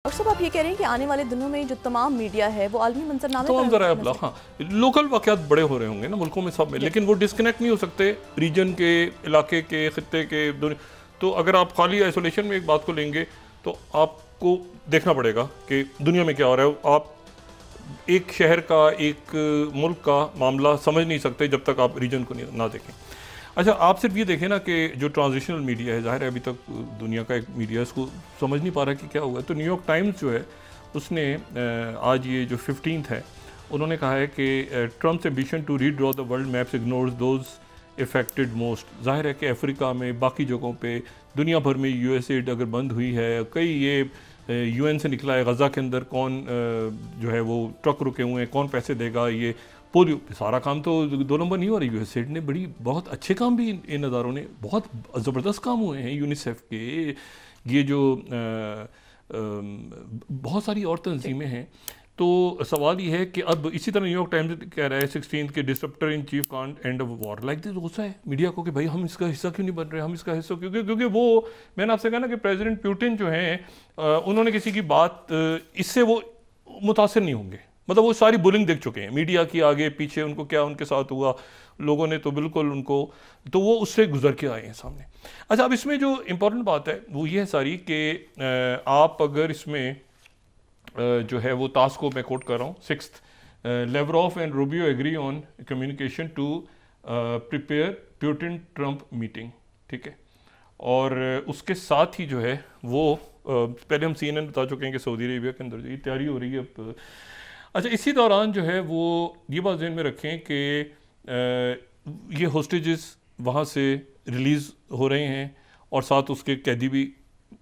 और सब आप ये कह रहे हैं कि आने वाले दिनों में जो तमाम मीडिया है वो आलमी मंजरनामे तमाम जरा हाँ लोकल वाक़यात बड़े हो रहे होंगे ना मुल्कों में सब में, लेकिन वो डिस्कनेक्ट नहीं हो सकते रीजन के, इलाके के, खित्ते के दुनिया। तो अगर आप खाली आइसोलेशन में एक बात को लेंगे तो आपको देखना पड़ेगा कि दुनिया में क्या हो रहा है। आप एक शहर का, एक मुल्क का मामला समझ नहीं सकते जब तक आप रीजन को ना देखें। अच्छा, आप सिर्फ ये देखें ना कि जो ट्रांजिशनल मीडिया है, जाहिर है अभी तक दुनिया का एक मीडिया इसको समझ नहीं पा रहा कि क्या हुआ है। तो न्यूयॉर्क टाइम्स जो है उसने आज ये जो 15 है उन्होंने कहा है कि Trump's ambition to redraw the world maps ignores those affected most. जाहिर है कि अफ्रीका में, बाकी जगहों पे, दुनिया भर में यूएसएड अगर बंद हुई है, कई ये यूएन से निकला है, गज़ा के अंदर कौन जो है वो ट्रक रुके हुए हैं, कौन पैसे देगा, ये पोलियो सारा काम तो 2 नंबर नहीं हो रही। यूएसएड ने बहुत अच्छे काम भी इन अदारों ने बहुत ज़बरदस्त काम हुए हैं। यूनिसेफ के ये जो बहुत सारी और तंजीमें हैं। तो सवाल ये है कि अब इसी तरह न्यूयॉर्क टाइम्स कह रहा है 16 के disruptor in chief can't end of war. Like this गुस्सा है मीडिया को कि भाई हम इसका हिस्सा क्यों नहीं बन रहे, हम इसका हिस्सा क्योंकि वो, मैंने आपसे कहा ना कि प्रेसिडेंट पुतिन जो हैं उन्होंने किसी की बात इससे वो मुतासिर नहीं होंगे। मतलब वो सारी बुलिंग देख चुके हैं, मीडिया की आगे पीछे उनको क्या उनके साथ हुआ, लोगों ने तो बिल्कुल उनको, तो वो उससे गुजर के आए हैं सामने। अच्छा, अब इसमें जो इम्पोर्टेंट बात है वो ये है सारी कि आप अगर इसमें जो है वो टास्क को मैं कोट कर रहा हूँ 6th, Lavrov and Rubio agree on communication to prepare Putin Trump meeting. ठीक है, और उसके साथ ही जो है वो पहले हम CNN बता चुके हैं कि सऊदी अरेबिया के अंदर ये तैयारी हो रही है अब। अच्छा, इसी दौरान जो है वो ये बात ध्यान में रखें कि ये होस्टेजेस वहाँ से रिलीज़ हो रहे हैं और साथ उसके कैदी भी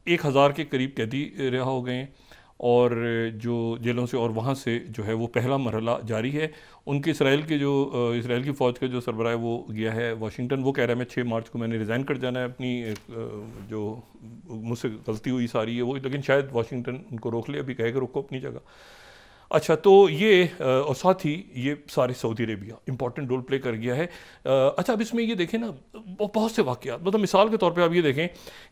1000 के करीब कैदी रिहा हो गए हैं और जो जेलों से, और वहाँ से जो है वो पहला मरहला जारी है। उनके इसराइल की फ़ौज का जो सरबराह है वो गया है वाशिंगटन। वो कह रहा है मैं 6 मार्च को मैंने रिज़ाइन कर जाना है, अपनी जो मुझसे गलती हुई सारी है वो, लेकिन शायद वाशिंगटन उनको रोक ले, अभी कहेगा रुको अपनी जगह। अच्छा, तो ये और साथ ही ये सारे Saudi Arabia important role play कर गया है। अच्छा, अब इसमें ये देखें ना बहुत से वाक़यात, मतलब मिसाल के तौर पे आप ये देखें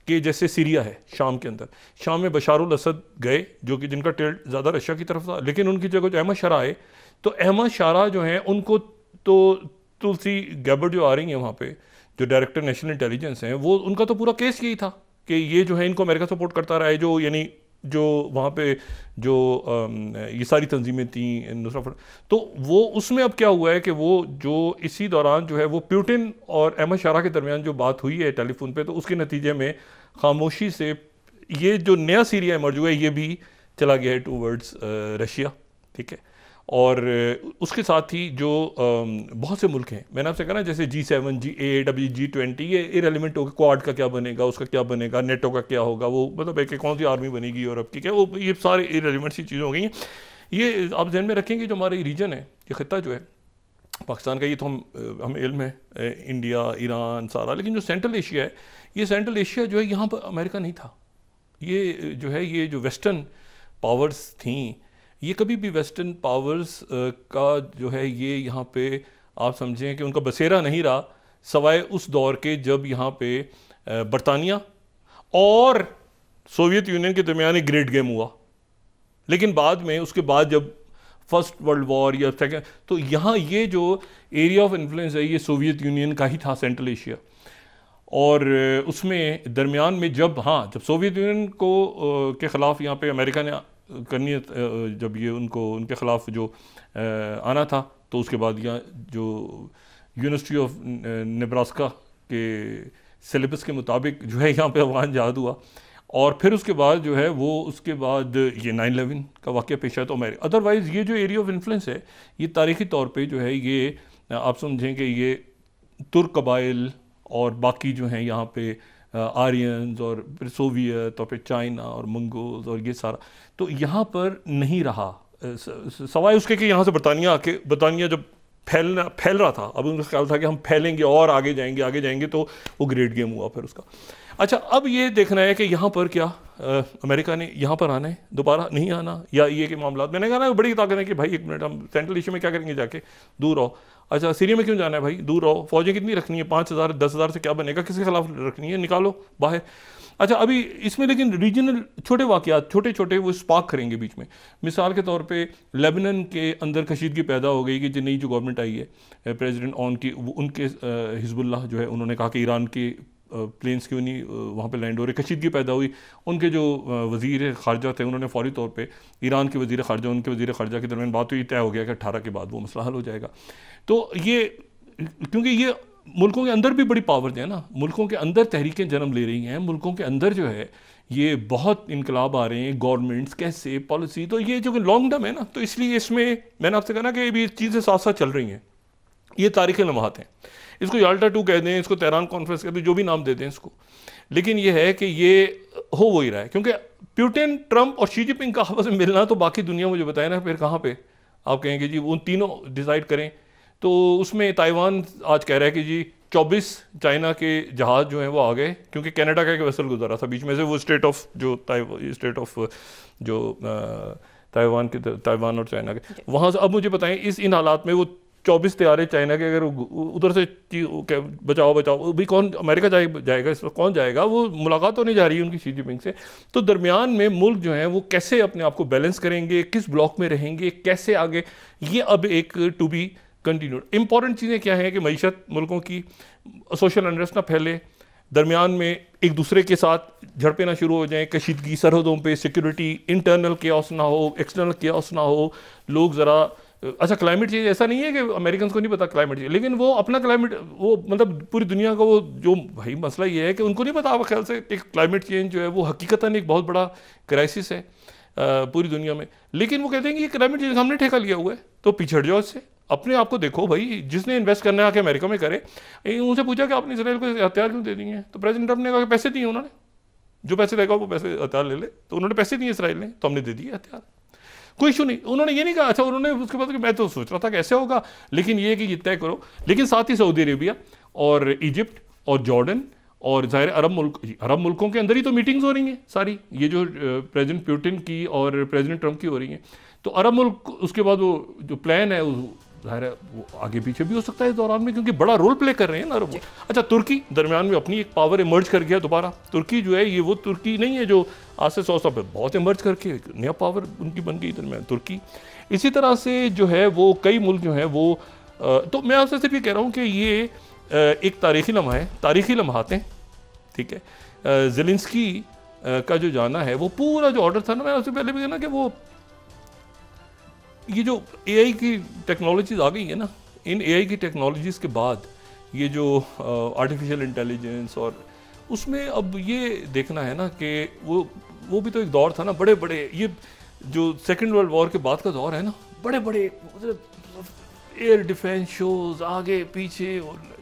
कि जैसे सीरिया है, शाम के अंदर, शाम में बशारुल असद गए जो कि जिनका टिल्ट ज़्यादा रशिया की तरफ था, लेकिन उनकी जगह जो अहमद शारा आए, तो अहमद शारा जो हैं उनको तो तुलसी गैबर्ट जो आ रही हैं वहाँ पर, जो डायरेक्टर नेशनल इंटेलिजेंस हैं, वो उनका तो पूरा केस यही था कि ये जो है इनको अमेरिका सपोर्ट करता रहा है, जो यानी जो वहाँ पे जो ये सारी तंजीमें थी नुसरत, तो वो उसमें अब क्या हुआ है कि वो जो इसी दौरान जो है वो पुतिन और अहमद शारा के दरमियान जो बात हुई है टेलीफोन पे, तो उसके नतीजे में खामोशी से ये जो नया सीरिया इमर्ज हुआ है ये भी चला गया है टूवर्ड्स रशिया। ठीक है, और उसके साथ ही जो बहुत से मुल्क हैं, मैंने आपसे कहा ना जैसे G7, G8, G20, ये इररिलेवेंट होगा, क्वाड का क्या बनेगा, उसका क्या बनेगा, नेटो का क्या होगा, वो मतलब एक कौन सी आर्मी बनेगी यूरोप की, क्या वो, ये सारे इररिलेवेंट सी चीज़ें हो गई हैं। ये आप ध्यान में रखेंगे जो हमारे रीजन है, ये खित्ता जो है पाकिस्तान का, ये तो हमें इल्म है, इंडिया, ईरान सारा, लेकिन जो सेंट्रल एशिया है, ये सेंट्रल एशिया जो है यहाँ पर अमेरिका नहीं था। ये जो है ये जो वेस्टर्न पावर्स थी, ये कभी भी वेस्टर्न पावर्स का जो है ये यहाँ पे आप समझें कि उनका बसेरा नहीं रहा, सवाए उस दौर के जब यहाँ पे बरतानिया और सोवियत यूनियन के दरमियान एक ग्रेट गेम हुआ। लेकिन बाद में, उसके बाद जब फर्स्ट वर्ल्ड वॉर या सेकेंड, तो यहाँ ये जो एरिया ऑफ इन्फ्लुएंस है ये सोवियत यूनियन का ही था, सेंट्रल एशिया। और उसमें दरमियान में जब सोवियत यूनियन को के ख़िलाफ़ यहाँ पे अमेरिका ने करनी है, जब ये उनके ख़िलाफ़ जो आना था, तो उसके बाद यहाँ जो यूनिवर्सिटी ऑफ नेब्रास्का के सिलेबस के मुताबिक जो है यहाँ पे अफ़गान जहाद हुआ, और फिर उसके बाद जो है वो उसके बाद ये 9/11 का वाक़या पेश आया। तो अमेरिका, अदरवाइज़ ये जो एरिया ऑफ इन्फ्लुएंस है ये तारीख़ी तौर पे जो है ये आप समझें कि ये तुर्क कबाइल और बाकी जो हैं यहाँ पे आर्यंस और फिर सोवियत और फिर चाइना और मंगोल्स और ये सारा, तो यहाँ पर नहीं रहा, सवाए उसके कि यहाँ से बरतानिया जब फैल रहा था, अब उनका ख्याल था कि हम फैलेंगे और आगे जाएंगे, तो वो ग्रेट गेम हुआ फिर उसका। अच्छा, अब ये देखना है कि यहाँ पर क्या अमेरिका ने यहाँ पर आना है, दोबारा नहीं आना, या ये के मामला, मैंने कहा ना बड़ी ताकत है कि भाई 1 मिनट हम सेंट्रल एशिया में क्या करेंगे जाके, दूर रहो। अच्छा, सीरिया में क्यों जाना है भाई, दूर रहो, फौजें कितनी रखनी है, 5000 10,000 से क्या बनेगा, किसके खिलाफ रखनी है, निकालो बाहर। अच्छा, अभी इसमें लेकिन रीजनल छोटे वाक़यात छोटे छोटे वो स्पार्क करेंगे बीच में। मिसाल के तौर पे लेबनान के अंदर कशीदगी पैदा हो गई कि जो नई जो गवर्नमेंट आई है प्रेसिडेंट ऑन की, उनके हिजबुल्लाह जो है उन्होंने कहा कि ईरान के प्लेन्स क्यों नहीं वहाँ पे लैंड हो रहे, कशीदगी पैदा हुई। उनके जो वज़ीर ख़ारजा थे उन्होंने फौरी तौर पे ईरान के वज़ीर ख़ारजा उनके वज़ीर ख़ारजा के दरमियान बात हुई, तय हो गया कि 18 के बाद वो मसला हल हो जाएगा। तो ये क्योंकि ये मुल्कों के अंदर भी बड़ी पावर है ना, मुल्कों के अंदर तहरीकें जन्म ले रही हैं, मुल्कों के अंदर जो है ये बहुत इनकलाब आ रहे हैं, गवर्नमेंट्स कैसे पॉलिसी, तो ये जो लॉन्ग टर्म है ना, तो इसलिए इसमें मैंने आपसे कहा ना कि ये चीज़ें साथ साथ चल रही हैं। ये तारीख़ लम्हात हैं, इसको याल्टा 2 कह दें, इसको तेहरान कॉन्फ्रेंस कह दें, जो भी नाम दे दें इसको, लेकिन ये है कि ये हो वही रहा है। क्योंकि पुतिन, ट्रंप और शी जिनपिंग का आपस में मिलना, तो बाकी दुनिया मुझे बताए ना फिर कहाँ पे आप कहेंगे जी उन तीनों डिसाइड करें। तो उसमें ताइवान आज कह रहा है कि जी 24 चाइना के जहाज़ जो हैं वो आ गए, क्योंकि कनाडा का एक वेसल गुजरा था बीच में से, वो स्टेट ऑफ जो ताइवान और चाइना के वहाँ से। अब मुझे बताएं इन हालात में वो 24 तैयारे चाइना के अगर उधर से बचाओ भी कौन अमेरिका जाएगा इस वक्त, कौन जाएगा? वो मुलाकात तो नहीं जा रही है उनकी शी जिनपिंग से। तो दरमियान में मुल्क जो हैं वो कैसे अपने आप को बैलेंस करेंगे, किस ब्लॉक में रहेंगे, कैसे आगे, ये अब एक टू बी कंटिन्यूड। इंपॉर्टेंट चीज़ें क्या हैं कि मईशत मुल्कों की, सोशल अनरेस्ट ना फैले, दरमियान में एक दूसरे के साथ झड़पें ना शुरू हो जाएं, कशीदगी सरहदों पे, सिक्योरिटी, इंटरनल केओस ना हो, एक्सटर्नल केओस ना हो, लोग ज़रा अच्छा क्लाइमेट चेंज, ऐसा नहीं है कि अमेरिकन को नहीं पता क्लाइमेट चेंज, लेकिन वो अपना क्लाइमेट, वो मतलब पूरी दुनिया का वो जो भाई मसला ये है कि उनको नहीं पता आप ख्याल से कि क्लाइमेट चेंज जो है वो हकीकतन एक बहुत बड़ा क्राइसिस है पूरी दुनिया में। लेकिन वो कहते हैं कि ये क्लाइमेट चेंज हमने ठेका लिया हुआ है, तो पिछड़ जाओ इससे, अपने आप को देखो भाई। जिसने इन्वेस्ट करना है आके अमेरिका में करे। उनसे पूछा कि आपने इसराइल को हथियार क्यों दे दिए हैं, तो प्रेसिडेंट ट्रंप ने कहा कि पैसे दिए उन्होंने, जो पैसे देगा वो पैसे हथियार ले ले, तो उन्होंने पैसे दिए इसराइल ने, तो हमने दे दिए हथियार, कोई इशू नहीं। उन्होंने ये नहीं कहा। अच्छा, उन्होंने उसके बाद कि मैं तो सोच रहा था कि ऐसे होगा, लेकिन ये कि ये तय करो। लेकिन साथ ही सऊदी अरेबिया और इजिप्ट और जॉर्डन और ज़ाहिर अरब मुल्कों के अंदर ही तो मीटिंग्स हो रही हैं सारी, ये जो प्रेसिडेंट पुतिन की और प्रेसिडेंट ट्रंप की हो रही हैं। तो अरब मुल्क उसके बाद वो जो प्लान है ज़ाहिर है वो आगे पीछे भी हो सकता है इस दौरान में, क्योंकि बड़ा रोल प्ले कर रहे हैं ना अरब। अच्छा, तुर्की दरमियान में अपनी एक पावर इमर्ज कर गया दोबारा। तुर्की जो है ये वो तुर्की नहीं है जो आज से 100 साल पहले बहुत इमर्ज करके नया पावर उनकी बन गई दरमियान तुर्की। इसी तरह से जो है वो कई मुल्क जो हैं वो तो मैं आपसे सिर्फ ये कह रहा हूँ कि ये एक तारीख़ी लम्हा है, तारीख़ी लम्हात हैं, ठीक है। ज़ेलेंस्की का जो जाना है, वो पूरा जो ऑर्डर था ना, मैंने उससे पहले भी कहना कि वो ये जो एआई की टेक्नोलॉजीज आ गई है ना, इन एआई की टेक्नोलॉजीज़ के बाद ये जो आर्टिफिशियल इंटेलिजेंस, और उसमें अब ये देखना है ना कि वो भी तो एक दौर था ना, बड़े बड़े ये जो सेकेंड वर्ल्ड वॉर के बाद का दौर है ना, बड़े बड़े एयर डिफेंस शोज, आगे पीछे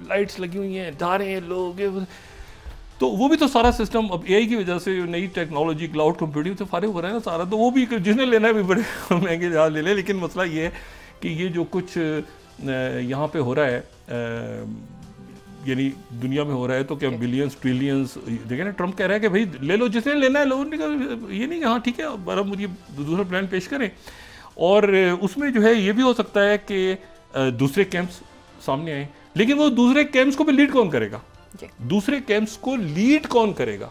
लाइट्स लगी हुई हैं, धारें, लोग, तो वो भी तो सारा सिस्टम अब एआई की वजह से नई टेक्नोलॉजी, क्लाउड कंप्यूटिंग से फारिग हो रहा है ना सारा। तो वो भी जिसने लेना है भी बड़े महंगे जहाज ले ले। लेकिन मसला ये है कि ये जो कुछ यहाँ पे हो रहा है, यानी दुनिया में हो रहा है, तो क्या बिलियंस ट्रिलियंस, देखें ना, ट्रंप कह रहा है कि भाई ले लो, जिसने लेना है लोगों ने कहा, ये नहीं कि हाँ ठीक है अब मुझे दूसरा प्लान पेश करें। और उसमें जो है ये भी हो सकता है कि दूसरे कैंप्स सामने आए, लेकिन वो दूसरे कैंप्स को भी लीड कौन करेगा? दूसरे कैंप्स को लीड कौन करेगा?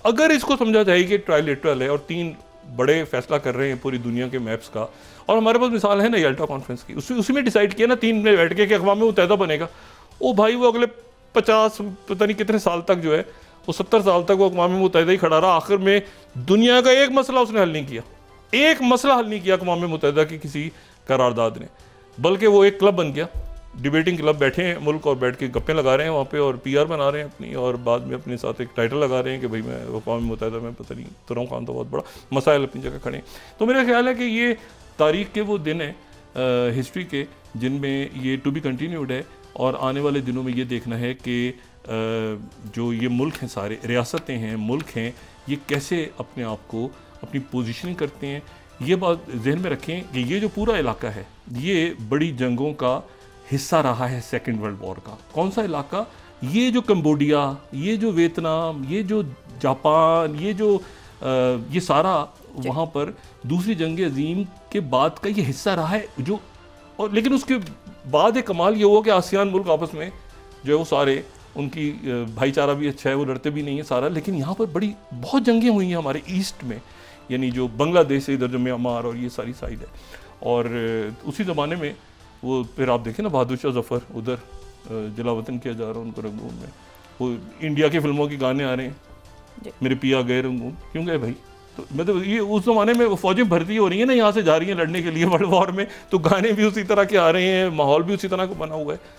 अगर इसको समझा जाए कि ट्राइलेटरल है और 3 बड़े फैसला कर रहे हैं पूरी दुनिया के मैप्स का, और हमारे पास मिसाल है ना याल्टा कॉन्फ्रेंस की, उसी में डिसाइड किया ना 3 ने बैठ के कि अक़वाम मुत्तहिदा बनेगा। ओ भाई, वो अगले 50 पता नहीं कितने साल तक जो है, वो 70 साल तक वो अक़वाम मुत्तहिदा ही खड़ा रहा। आखिर में दुनिया का एक मसला उसने हल नहीं किया, एक मसला हल नहीं किया अक़वाम मुत्तहिदा की किसी करारदाद ने, बल्कि वो एक क्लब बन गया, डिबेटिंग क्लब। बैठे हैं मुल्क और बैठ के गप्पे लगा रहे हैं वहाँ पे, और पीआर बना रहे हैं अपनी, और बाद में अपने साथ एक टाइटल लगा रहे हैं कि भाई मैं अक़वाम मुत्तहिदा में पता नहीं तुरंग खान तो बहुत बड़ा मसाइल अपनी जगह खड़े हैं। तो मेरा ख्याल है कि ये तारीख़ के वो दिन हैं हिस्ट्री के जिनमें ये टू बी कंटिन्यूड है, और आने वाले दिनों में ये देखना है कि जो ये मुल्क हैं, सारे रियासतें हैं, मुल्क हैं, ये कैसे अपने आप को अपनी पोजीशनिंग करते हैं। ये बात जहन में रखें कि ये जो पूरा इलाका है ये बड़ी जंगों का हिस्सा रहा है सेकेंड वर्ल्ड वॉर का। कौन सा इलाका? ये जो कंबोडिया, ये जो वियतनाम, ये जो जापान, ये सारा वहाँ पर दूसरी जंग अजीम के बाद का ये हिस्सा रहा है और लेकिन उसके बाद एक कमाल ये हुआ कि आसियान मुल्क आपस में जो है वो सारे उनकी भाईचारा भी अच्छा है, वो लड़ते भी नहीं है सारा। लेकिन यहाँ पर बड़ी बहुत जंगें हुई हैं हमारे ईस्ट में, यानी जो बांग्लादेश है, इधर जो म्यांमार और ये सारी साइड है। और उसी ज़माने में वो फिर आप देखें ना, बहादुर शाह जफ़र उधर जलावतन किया जा रहा है उनको रंगून में। वो इंडिया की फिल्मों के गाने आ रहे हैं, मेरे पिया गए रंगून, क्यों गए भाई? तो मतलब ये उस ज़माने में वो फौजें भर्ती हो रही हैं ना, यहाँ से जा रही हैं लड़ने के लिए वर्ल्ड वॉर में, तो गाने भी उसी तरह के आ रहे हैं, माहौल भी उसी तरह का बना हुआ है।